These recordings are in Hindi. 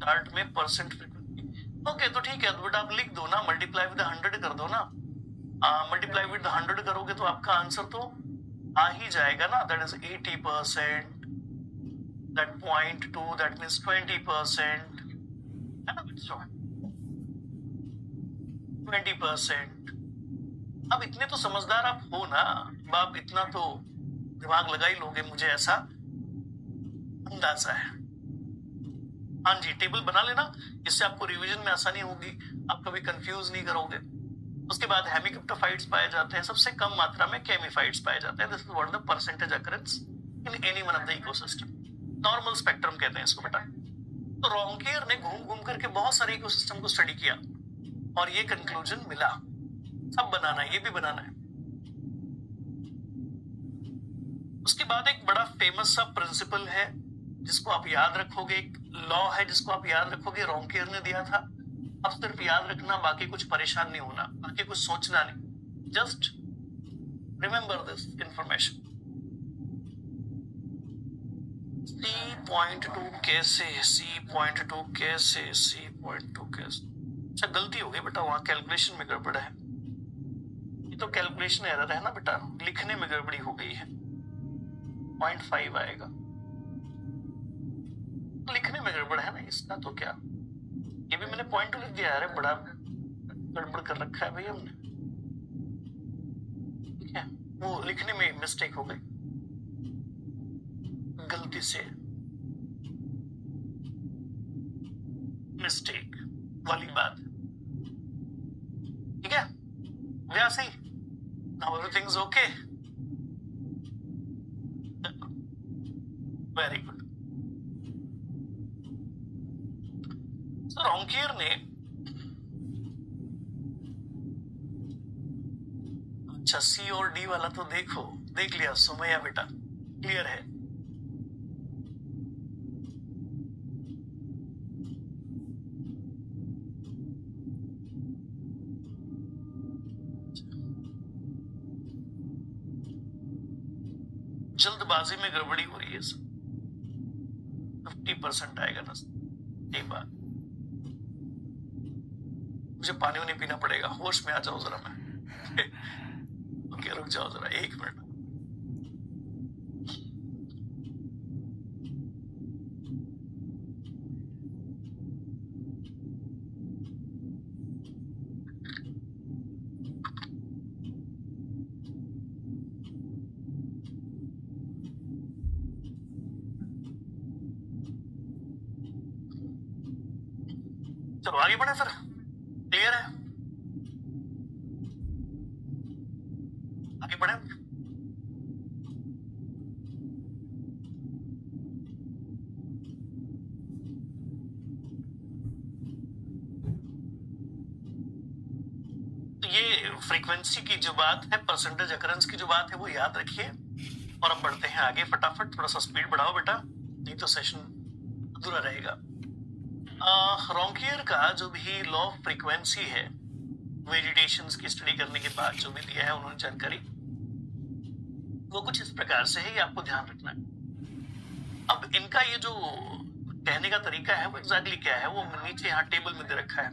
चार्ट में परसेंट फ्रीक्वेंसी। ओके तो ठीक है, बेटा आप लिख दो ना, मल्टीप्लाई विद 100 कर दो ना। मल्टीप्लाई विद 100 करोगे तो आपका आंसर तो आ ही जाएगा ना, that is 80%, that 0.2 that means 20%, है ना बच्चों, 20%। अब इतने तो समझदार आप हो ना, आप इतना तो दिमाग लगा ही लोगे, मुझे ऐसा अंदाजा है। हाँ जी, टेबल बना लेना, इससे आपको रिवीजन में आसानी होगी, आप कभी कंफ्यूज नहीं करोगे। उसके बाद हेमिक्रिप्टोफाइट्स पाए जाते हैं, सबसे कम मात्रा में केमिफाइट्स पाए जाते हैं। This is what the percentage occurrence in any one of the ecosystem. Normal spectrum कहते हैं इसको बेटा। तो रोंकेयर ने घूम घूम करके बहुत सारे इकोसिस्टम को स्टडी किया और ये कंक्लूजन मिला, सब बनाना है, ये भी बनाना है। उसके बाद एक बड़ा फेमस सा प्रिंसिपल है जिसको आप याद रखोगे, एक लॉ है जिसको आप याद रखोगे, रोंकेयर ने दिया था। अब सिर्फ याद रखना, बाकी कुछ परेशान नहीं होना, बाकी कुछ सोचना नहीं, just remember this information. C.2 कैसे, C.2 कैसे, C.2 कैसे। अच्छा गलती हो गई बेटा, वहां कैलकुलेशन में गड़बड़ है। ये तो कैलकुलेशन एरर है ना बेटा, लिखने में गड़बड़ी हो गई है। 0.5 आएगा, लिखने में गड़बड़ है ना इसका, तो क्या, ये भी मैंने 0.2 लिख दिया। अरे बड़ा गड़बड़ कर रखा है भाई हमने, ठीक है, वो लिखने में मिस्टेक हो गई गलती से, मिस्टेक वाली बात, ठीक है। वैसे ही now everything is okay, very good. So Raunkiaer ने, अच्छा सी और डी वाला तो देखो, देख लिया सुमैया बेटा, क्लियर है। जल्दबाजी में गड़बड़ी हो रही है सब, 50% आएगा ना एक बार। मुझे पानी वानी पीना पड़ेगा, होश में आ जाओ जरा मैं। ओके रुक जाओ जरा 1 मिनट। चलो आगे बढ़े फिर, क्लियर है, आगे बढ़े। तो ये फ्रीक्वेंसी की जो बात है, परसेंटेज अकरेंस की जो बात है, वो याद रखिए। और अब बढ़ते हैं आगे फटाफट, थोड़ा सा स्पीड बढ़ाओ बेटा, नहीं तो सेशन अधूरा रहेगा। रोंकेयर का जो भी लॉ ऑफ फ्रीक्वेंसी है, वेजिटेशंस की स्टडी करने के बाद जो भी दिया है उन्होंने जानकारी, वो कुछ इस प्रकार से है, ये आपको ध्यान रखना है। अब इनका ये जो कहने का तरीका है वो एग्जैक्टली क्या है, वो नीचे यहाँ टेबल में दे रखा है।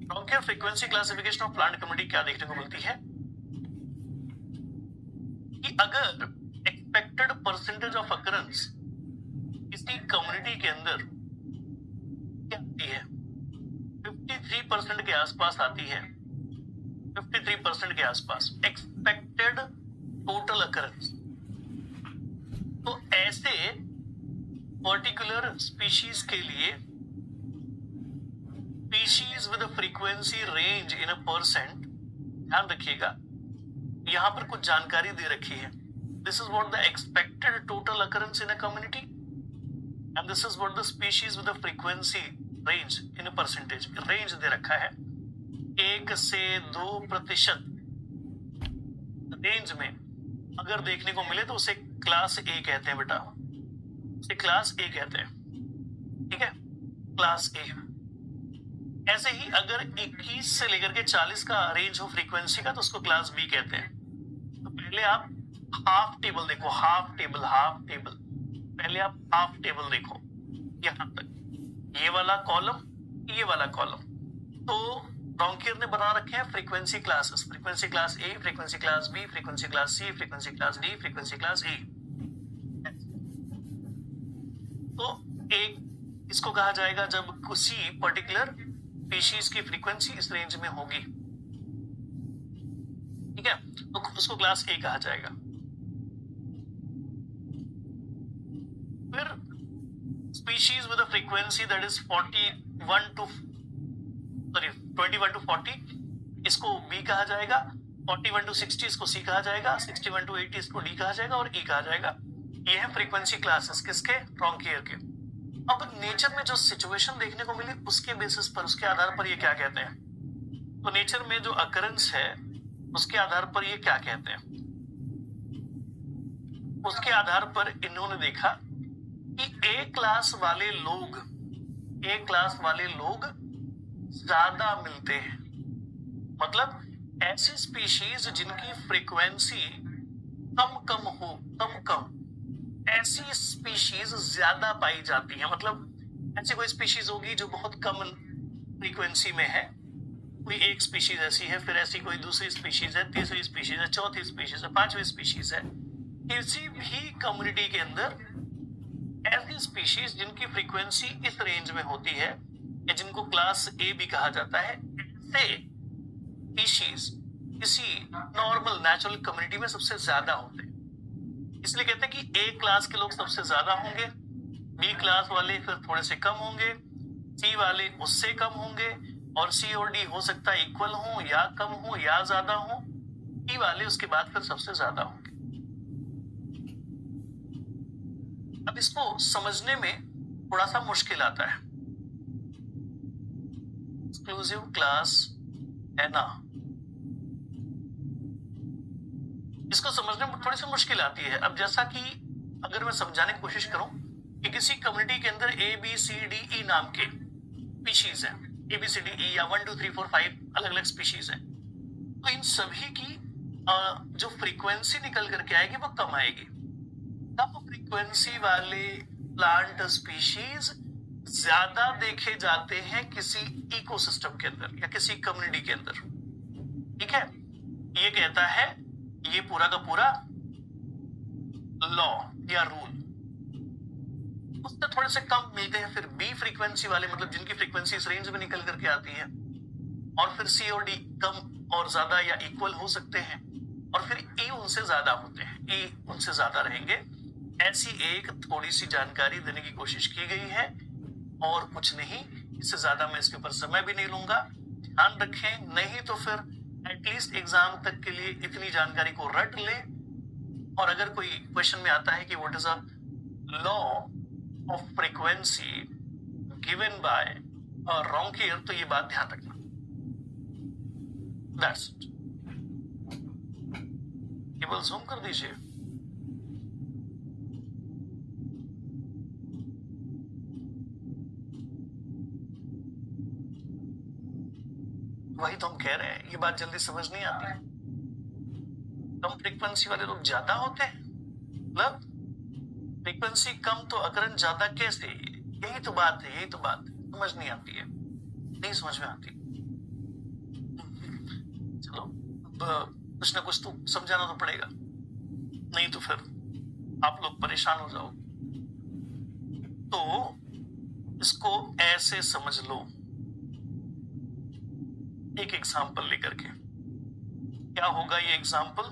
Raunkiaer frequency classification of plant community क्या देखने को मिलती है कि अगर एक्सपेक्टेड परसेंटेज ऑफ अकरेंस किसी कम्युनिटी के अंदर क्या आती है, 53% के आसपास आती है, 53% के आसपास एक्सपेक्टेड टोटल अकरेंस, तो ऐसे पर्टिकुलर स्पीशीज के लिए, species with frequency range in a percent, ध्यान रखिएगा यहां पर कुछ जानकारी दे रखी है। This is what the expected total occurrence in a community and this is what the species with frequency range in a percentage. Range दे रखा है 1 से 2% रेंज में अगर देखने को मिले तो उसे क्लास ए कहते हैं बेटा, उसे क्लास ए कहते हैं, ठीक है, क्लास ए। ऐसे ही अगर 21 से लेकर के 40 का रेंज हो फ्रीक्वेंसी का तो उसको क्लास बी कहते हैं। तो पहले आप हाफ टेबल देखो, हाफ टेबल, पहले आप हाफ टेबल देखो, यहां तक ये वाला कॉलम, ये वाला कॉलम। तो रॉन्कियर ने बना रखे हैं frequency classes, frequency class A, frequency class B, frequency class C, frequency class D, frequency class E. तो एक इसको कहा जाएगा जब किसी पर्टिकुलर स्पीशीज की फ्रीक्वेंसी इस रेंज में होगी, ठीक है, तो उसको क्लास ए कहा जाएगा। फिर species with a frequency that is 21 to 40, इसको बी कहा जाएगा। 41 to 60 इसको सी कहा जाएगा। 61 to 80 इसको डी कहा जाएगा और ई कहा जाएगा। ये है फ्रीक्वेंसी क्लासेस किसके? रॉन्कियर के। अब नेचर में जो सिचुएशन देखने को मिली उसके बेसिस पर, उसके आधार पर ये क्या कहते हैं, तो नेचर में जो अकरेंस है उसके आधार पर ये क्या कहते हैं, उसके आधार पर इन्होंने देखा कि ए क्लास वाले लोग ज्यादा मिलते हैं। मतलब ऐसी स्पीशीज जिनकी फ्रीक्वेंसी कम ऐसी स्पीशीज ज्यादा पाई जाती है। मतलब ऐसी कोई स्पीशीज होगी जो बहुत कम फ्रीक्वेंसी में है, कोई एक स्पीशीज ऐसी है, फिर ऐसी कोई दूसरी स्पीशीज है, तीसरी स्पीशीज है, चौथी स्पीशीज है, पांचवी स्पीशीज है। किसी भी कम्युनिटी के अंदर ऐसी स्पीशीज जिनकी फ्रीक्वेंसी इस रेंज में होती है या जिनको क्लास ए भी कहा जाता है, ऐसे स्पीशीज किसी नॉर्मल नेचुरल कम्युनिटी में सबसे ज्यादा होते हैं। इसलिए कहते हैं कि ए क्लास के लोग सबसे ज्यादा होंगे, बी क्लास वाले फिर थोड़े से कम होंगे, सी वाले उससे कम होंगे, और सी और डी हो सकता है इक्वल हो या कम हो या ज्यादा हो, ई वाले उसके बाद फिर सबसे ज्यादा होंगे। अब इसको समझने में थोड़ा सा मुश्किल आता है। एक्सक्लूसिव क्लास है ना, इसको समझने में थोड़ी सी मुश्किल आती है। अब जैसा कि अगर मैं समझाने की कोशिश करूं कि किसी कम्युनिटी के अंदर A B C D E नाम के स्पीशीज हैं, A B C D E या 1 2 3 4 5 अलग अलग स्पीशीज हैं, तो इन सभी की जो फ्रीक्वेंसी निकल करके आएगी वो कम आएगी। कम फ्रीक्वेंसी वाले प्लांट स्पीशीज ज्यादा देखे जाते हैं किसी इकोसिस्टम के अंदर या किसी कम्युनिटी के अंदर, ठीक है। ये कहता है, ये पूरा का पूरा लॉ या रूल। उससे थोड़े से कम मिलते हैं फिर बी फ्रीक्वेंसी वाले, मतलब जिनकी फ्रीक्वेंसी इस रेंज में निकल करके आती है, और फिर सी और डी कम और ज्यादा या इक्वल हो सकते हैं, और फिर ई उनसे ज्यादा होते हैं, ई उनसे ज्यादा रहेंगे। ऐसी एक थोड़ी सी जानकारी देने की कोशिश की गई है और कुछ नहीं। इससे ज्यादा मैं इसके ऊपर समय भी नहीं लूंगा। ध्यान रखें, नहीं तो फिर एटलीस्ट एग्जाम तक के लिए इतनी जानकारी को रट ले, और अगर कोई क्वेश्चन में आता है कि what is a law of frequency given by Raunkiaer, तो ये बात ध्यान रखना। That's it. केवल जूम कर दीजिए। वही तो हम कह रहे हैं, ये बात जल्दी समझ नहीं आती। कम फ्रीक्वेंसी वाले लोग ज्यादा होते हैं, मतलब फ्रीक्वेंसी कम तो अकरन ज्यादा कैसे? यही तो बात है, यही तो बात समझ नहीं आती है, नहीं समझ में आती। चलो अब कुछ ना कुछ तो समझाना तो पड़ेगा, नहीं तो फिर आप लोग परेशान हो जाओ। तो इसको ऐसे समझ लो, एक एग्जाम्पल लेकर के। क्या होगा ये एग्जाम्पल?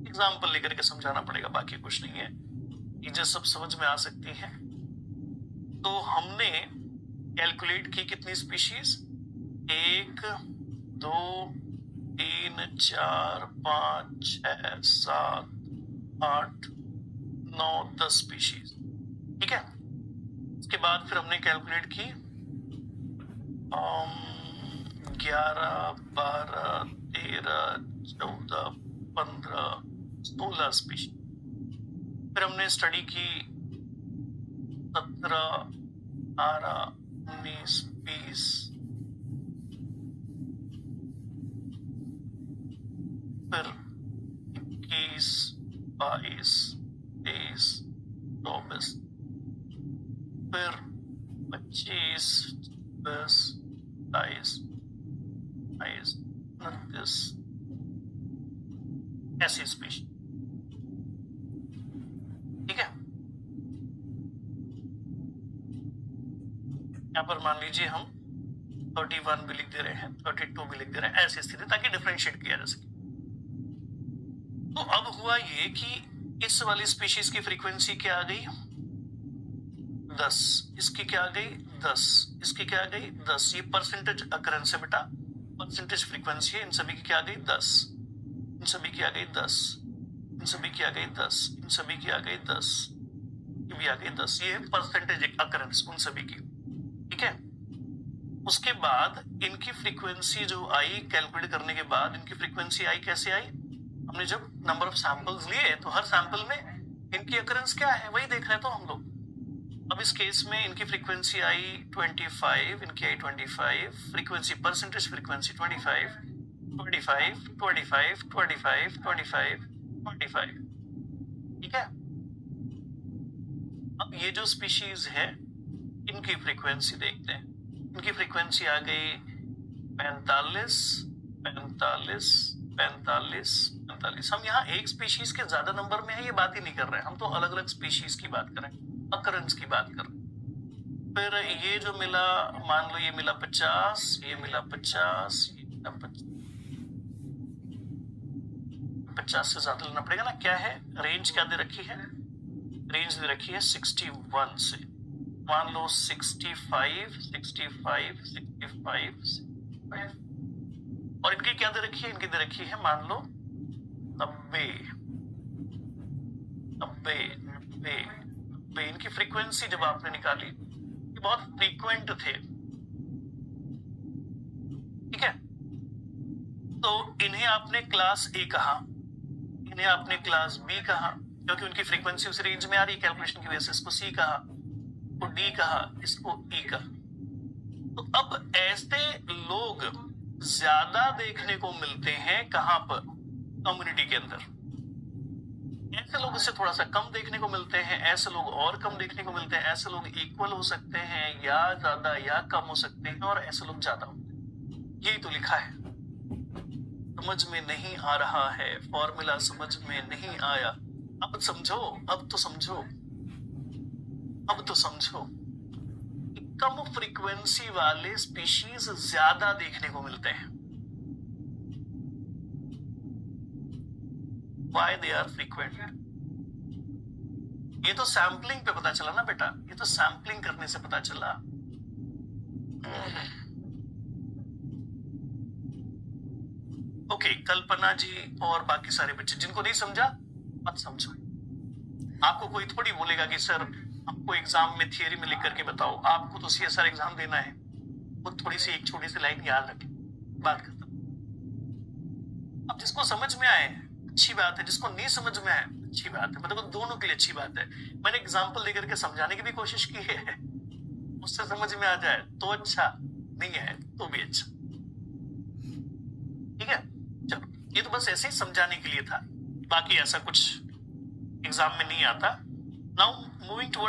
एग्जाम्पल लेकर के समझाना पड़ेगा, बाकी कुछ नहीं है। ये सब समझ में आ सकती है। तो हमने कैलकुलेट की कितनी स्पीशीज? 1 2 3 4 5 6 7 8 9 10 स्पीशीज, ठीक है। इसके बाद फिर हमने कैलकुलेट की 11 12 13 14 15 16 स्पीशीज। फिर हमने स्टडी की 17 18 19 20, फिर 21 22 25, 10, 22, 22, 29 ऐसी स्पीशीज। ठीक है, यहां पर मान लीजिए हम 31 भी लिख दे रहे हैं, 32 भी लिख दे रहे हैं, ऐसी स्थिति ताकि डिफरेंशिएट किया जा सके। तो अब हुआ ये कि इस वाली स्पीशीज की फ्रीक्वेंसी क्या आ गई 10, इसकी क्या आ गई 10, इसकी क्या आ गई 10। ये परसेंटेज अकरेंस है बेटा, परसेंटेज फ्रीक्वेंसी है। इन सभी की क्या आ गई 10, इन सभी की आ गई 10, इन सभी की आ गई 10, इन सभी की आ गई 10, ये भी आ गई 10। ये परसेंटेज अकरेंस उन सभी की। ठीक है, उसके बाद इनकी फ्रीक्वेंसी जो आई कैलकुलेट करने के बाद इनकी फ्रीक्वेंसी आई कैसे आई, हमने जब नंबर ऑफ सैंपल्स लिए तो हर सैंपल में इनकी अकरेंस क्या है वही देख रहे तो हम लोग। अब इस केस में इनकी फ्रीक्वेंसी आई 25, इनकी आई 25, फ्रीक्वेंसी परसेंटेज फ्रीक्वेंसी 25, 25, 25, 25, 25, 25। ठीक है, अब ये जो स्पीशीज है इनकी फ्रीक्वेंसी देखते हैं। इनकी फ्रीक्वेंसी आ गई 45, 45, 45, 45। हम यहाँ एक स्पीशीज के ज्यादा नंबर में है ये बात ही नहीं कर रहे हैं, हम तो अलग अलग स्पीशीज की बात कर रहे हैं, अकरेंस की बात कर रहे हैं। फिर ये जो मिला, मान लो ये मिला 50, ये मिला 50, ये मिला 50 से ज्यादा लेना पड़ेगा ना। क्या है रेंज, क्या दे रखी है, रेंज दे रखी है 61 से, मान लो 65, 65, 65, 65। और इनकी क्या दे रखी है, इनकी दे रखी है मान लो 90, 90, 90, 90। इनकी फ्रीक्वेंसी जब आपने निकाली ये बहुत फ्रीक्वेंट थे। ठीक है, तो इन्हें आपने क्लास ए कहा, इन्हें आपने क्लास बी कहा क्योंकि उनकी फ्रीक्वेंसी उस रेंज में आ रही है कैलकुलेशन की वजह से। इसको सी कहा, इसको डी कहा, इसको ई कहा। तो अब ऐसे लोग ज्यादा देखने को मिलते हैं कहां पर, कम्युनिटी के अंदर। ऐसे लोग इससे थोड़ा सा कम देखने को मिलते हैं, ऐसे लोग और कम देखने को मिलते हैं। ऐसे लोग इक्वल हो सकते हैं या ज्यादा या कम हो सकते हैं, और ऐसे लोग ज्यादा होते हैं। यही तो लिखा है। समझ में नहीं आ रहा है, फॉर्मूला समझ में नहीं आया, अब समझो, अब तो समझो, अब तो समझो। कम फ्रीक्वेंसी वाले स्पीशीज ज्यादा देखने को मिलते हैं। Why they are frequent? ये तो सैम्पलिंग पे पता चला ना बेटा, ये तो सैम्पलिंग करने से पता चला। ओके, कल्पना जी और बाकी सारे बच्चे जिनको नहीं समझा मत समझो। आपको कोई थोड़ी बोलेगा कि सर हमको एग्जाम में थियरी में लिख करके बताओ, आपको तो सीएसआर एग्जाम देना है। वो थोड़ी सी एक छोटी सी लाइन याद रखें, बात खत्म। अब जिसको समझ में आए अच्छी बात है, जिसको नहीं समझ में आए अच्छी बात है, मतलब दोनों के लिए अच्छी बात है। मैंने एग्जाम्पल देकर के समझाने की भी कोशिश की है, उससे समझ में आ जाए तो अच्छा, नहीं है तो भी अच्छा। ठीक है, चलो ये तो बस ऐसे ही समझाने के लिए था, बाकी ऐसा कुछ एग्जाम में नहीं आता। Now moving towards